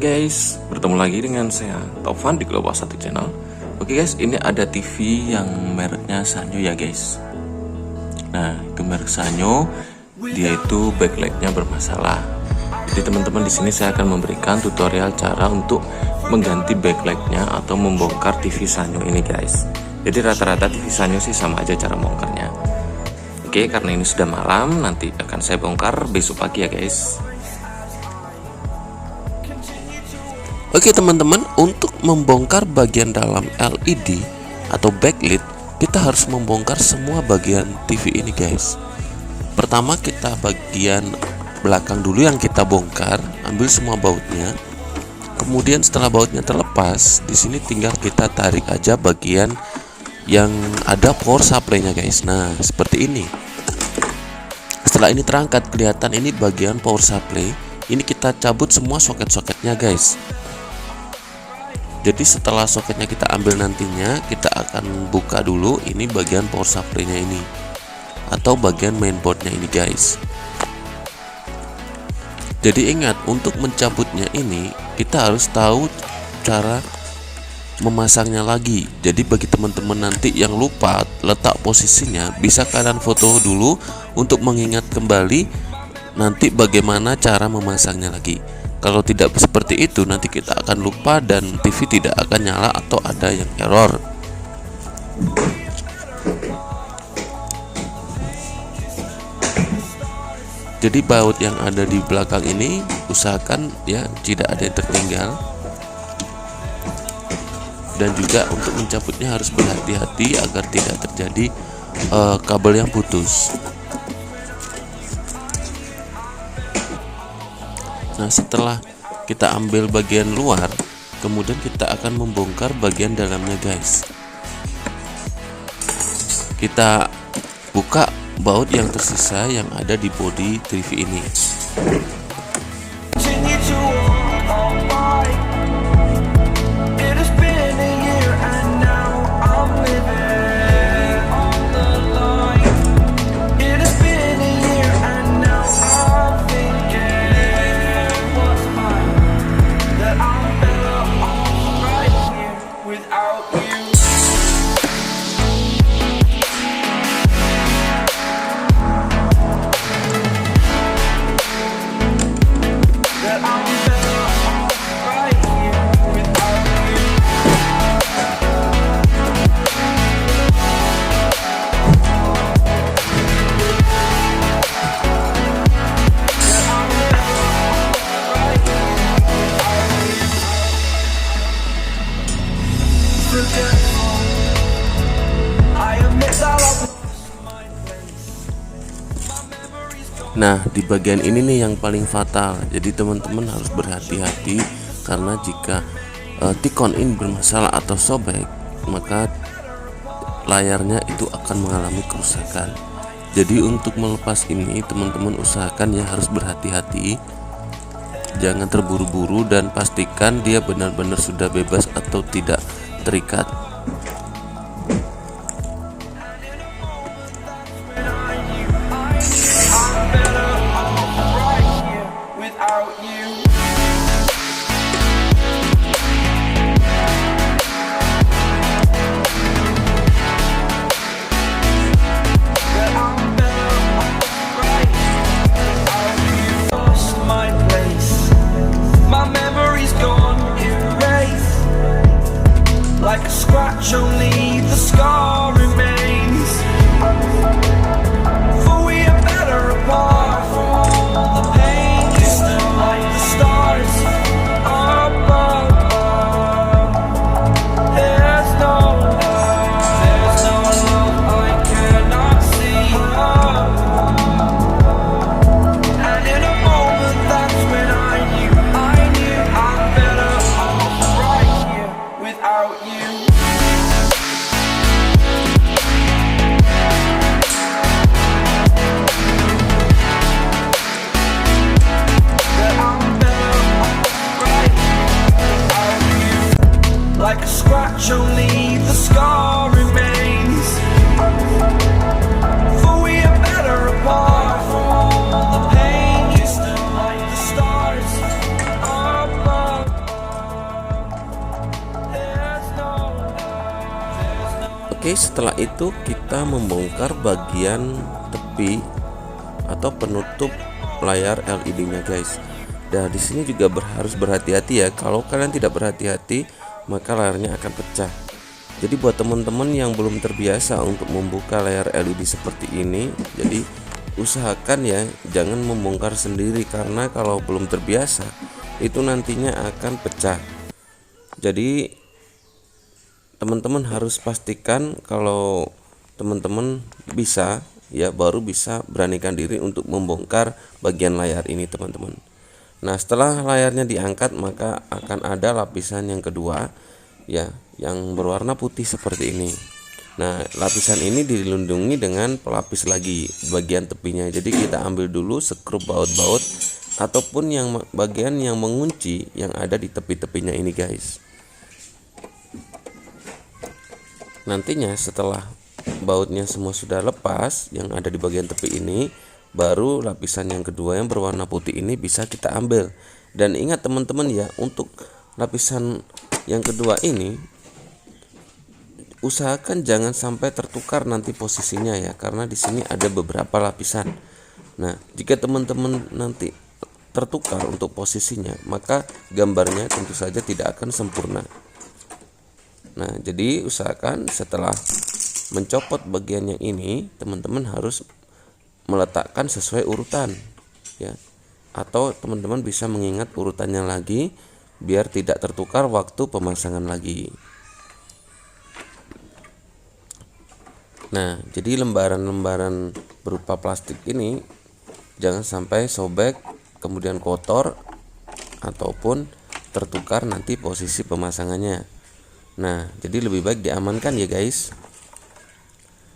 guys, bertemu lagi dengan saya Taufan di Global 1 Channel. Oke guys, ini ada TV yang mereknya Sanyo ya guys. Nah, itu merek Sanyo, dia itu backlightnya bermasalah. Jadi teman-teman, di sini saya akan memberikan tutorial cara untuk mengganti backlightnya atau membongkar TV Sanyo ini guys. Jadi rata-rata TV Sanyo sih sama aja cara bongkarnya. Oke, karena ini sudah malam, nanti akan saya bongkar besok pagi ya guys. Oke teman-teman, untuk membongkar bagian dalam LED atau backlit, kita harus membongkar semua bagian TV ini guys. Pertama kita bagian belakang dulu yang kita bongkar, ambil semua bautnya. Kemudian setelah bautnya terlepas, di sini tinggal kita tarik aja bagian yang ada power supply-nya guys. Nah, seperti ini. Setelah ini terangkat, kelihatan ini bagian power supply. Ini kita cabut semua soket-soketnya guys. Jadi setelah soketnya kita ambil nantinya, kita akan buka dulu ini bagian power supply-nya ini atau bagian mainboardnya ini guys. Jadi ingat, untuk mencabutnya ini kita harus tahu cara memasangnya lagi. Jadi bagi teman-teman nanti yang lupa letak posisinya, bisa kalian foto dulu untuk mengingat kembali nanti bagaimana cara memasangnya lagi. Kalau tidak seperti itu, nanti kita akan lupa dan TV tidak akan nyala atau ada yang error. Jadi baut yang ada di belakang ini usahakan ya tidak ada yang tertinggal. Dan juga untuk mencabutnya harus berhati-hati agar tidak terjadi kabel yang putus. Nah, setelah kita ambil bagian luar, kemudian kita akan membongkar bagian dalamnya guys. Kita buka baut yang tersisa yang ada di bodi TV ini. Nah, di bagian ini nih yang paling fatal. Jadi teman-teman harus berhati-hati karena jika T-con ini bermasalah atau sobek, maka layarnya itu akan mengalami kerusakan. Jadi untuk melepas ini teman-teman usahakan ya harus berhati-hati. Jangan terburu-buru dan pastikan dia benar-benar sudah bebas atau tidak terikat. Like a scratch, only the scar remains. For we are better apart from all the pain. Distant like the stars above. There's no love I cannot see. And in a moment, that's when I knew I'm better off right here without you. Like a scratch, only the scar remains. For we are better apart from all the pain. Distant like the stars above. Oke, setelah itu kita membongkar bagian tepi atau penutup layar LED-nya guys. Dan di sini juga harus berhati-hati ya. Kalau kalian tidak berhati-hati, maka layarnya akan pecah. Jadi buat teman-teman yang belum terbiasa untuk membuka layar LED seperti ini, jadi usahakan ya jangan membongkar sendiri, karena kalau belum terbiasa itu nantinya akan pecah. Jadi teman-teman harus pastikan kalau teman-teman bisa ya, baru bisa beranikan diri untuk membongkar bagian layar ini teman-teman. Nah, setelah layarnya diangkat, maka akan ada lapisan yang kedua ya, yang berwarna putih seperti ini. Nah, lapisan ini dilindungi dengan pelapis lagi bagian tepinya. Jadi kita ambil dulu skrup baut-baut ataupun yang bagian yang mengunci yang ada di tepi-tepinya ini guys. Nantinya setelah bautnya semua sudah lepas yang ada di bagian tepi ini, baru lapisan yang kedua yang berwarna putih ini bisa kita ambil. Dan ingat teman-teman ya, untuk lapisan yang kedua ini usahakan jangan sampai tertukar nanti posisinya ya, karena di sini ada beberapa lapisan. Nah, jika teman-teman nanti tertukar untuk posisinya, maka gambarnya tentu saja tidak akan sempurna. Nah, jadi usahakan setelah mencopot bagian yang ini, teman-teman harus meletakkan sesuai urutan ya, atau teman-teman bisa mengingat urutannya lagi biar tidak tertukar waktu pemasangan lagi. Nah, jadi lembaran-lembaran berupa plastik ini jangan sampai sobek, kemudian kotor ataupun tertukar nanti posisi pemasangannya. Nah, jadi lebih baik diamankan ya guys.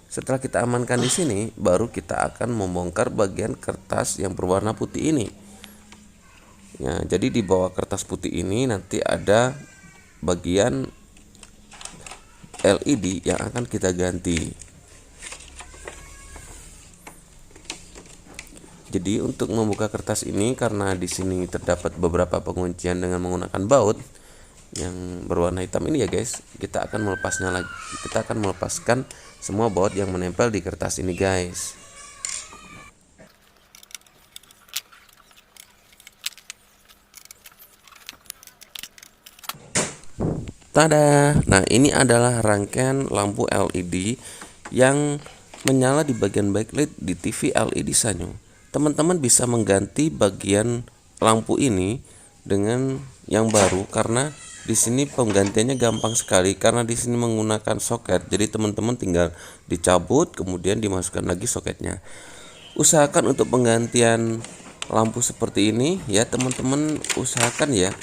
Setelah kita amankan di sini, baru kita akan membongkar bagian kertas yang berwarna putih ini. Ya, jadi di bawah kertas putih ini nanti ada bagian LED yang akan kita ganti. Jadi untuk membuka kertas ini, karena di sini terdapat beberapa penguncian dengan menggunakan baut yang berwarna hitam ini ya guys, kita akan melepasnya lagi. Kita akan melepaskan semua baut yang menempel di kertas ini guys. Tada! Nah, ini adalah rangkaian lampu LED yang menyala di bagian backlight di TV LED Sanyo. Teman-teman bisa mengganti bagian lampu ini dengan yang baru, karena di sini penggantiannya gampang sekali, karena di sini menggunakan soket. Jadi teman-teman tinggal dicabut kemudian dimasukkan lagi soketnya. Usahakan untuk penggantian lampu seperti ini ya teman-teman, usahakan ya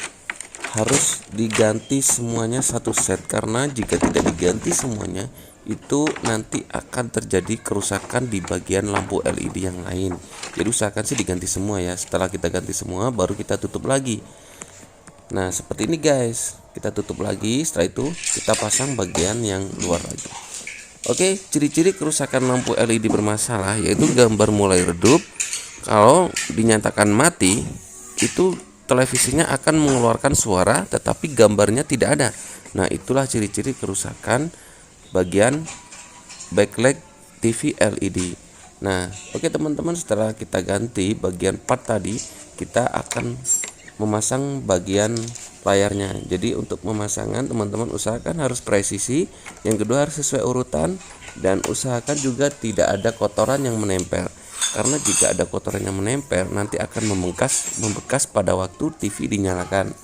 harus diganti semuanya satu set, karena jika tidak diganti semuanya itu nanti akan terjadi kerusakan di bagian lampu LED yang lain. Jadi usahakan sih diganti semua ya. Setelah kita ganti semua baru kita tutup lagi. Nah, seperti ini guys, kita tutup lagi. Setelah itu kita pasang bagian yang luar lagi. Oke, ciri-ciri kerusakan lampu LED bermasalah yaitu gambar mulai redup. Kalau dinyatakan mati, itu televisinya akan mengeluarkan suara tetapi gambarnya tidak ada. Nah, itulah ciri-ciri kerusakan bagian backlight TV LED. Nah, oke teman-teman, setelah kita ganti bagian part tadi, kita akan memasang bagian layarnya. Jadi untuk pemasangan teman-teman usahakan harus presisi, yang kedua harus sesuai urutan, dan usahakan juga tidak ada kotoran yang menempel, karena jika ada kotoran yang menempel nanti akan membekas pada waktu TV dinyalakan.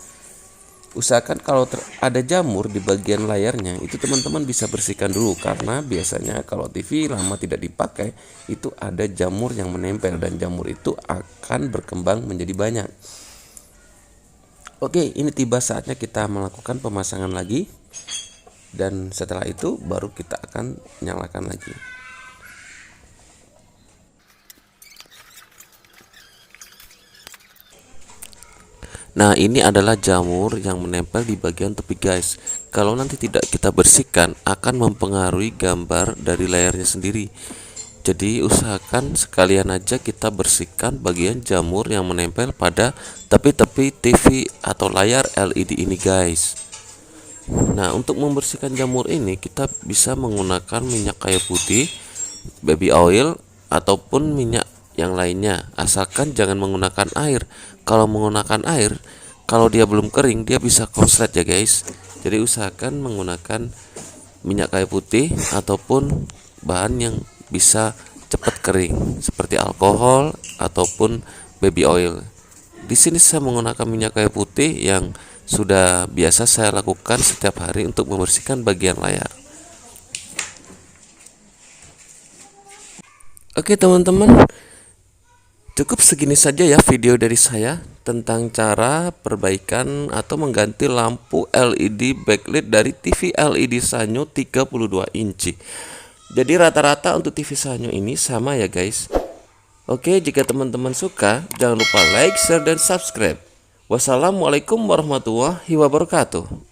Usahakan kalau ada jamur di bagian layarnya, itu teman-teman bisa bersihkan dulu, karena biasanya kalau TV lama tidak dipakai itu ada jamur yang menempel, dan jamur itu akan berkembang menjadi banyak. Oke, ini tiba saatnya kita melakukan pemasangan lagi, dan setelah itu baru kita akan nyalakan lagi. Nah, ini adalah jamur yang menempel di bagian tepi guys. Kalau nanti tidak kita bersihkan akan mempengaruhi gambar dari layarnya sendiri. Jadi usahakan sekalian aja kita bersihkan bagian jamur yang menempel pada tepi-tepi TV atau layar LED ini guys. Nah, untuk membersihkan jamur ini kita bisa menggunakan minyak kayu putih, baby oil, ataupun minyak yang lainnya, asalkan jangan menggunakan air. Kalau menggunakan air, kalau dia belum kering dia bisa konslet ya guys. Jadi usahakan menggunakan minyak kayu putih ataupun bahan yang bisa cepat kering seperti alkohol ataupun baby oil. Di sini saya menggunakan minyak kayu putih yang sudah biasa saya lakukan setiap hari untuk membersihkan bagian layar. Oke teman-teman, cukup segini saja ya video dari saya tentang cara perbaikan atau mengganti lampu LED backlit dari TV LED Sanyo 32 inci. Jadi rata-rata untuk TV Sanyo ini sama ya guys. Oke, jika teman-teman suka jangan lupa like, share, dan subscribe. Wassalamualaikum warahmatullahi wabarakatuh.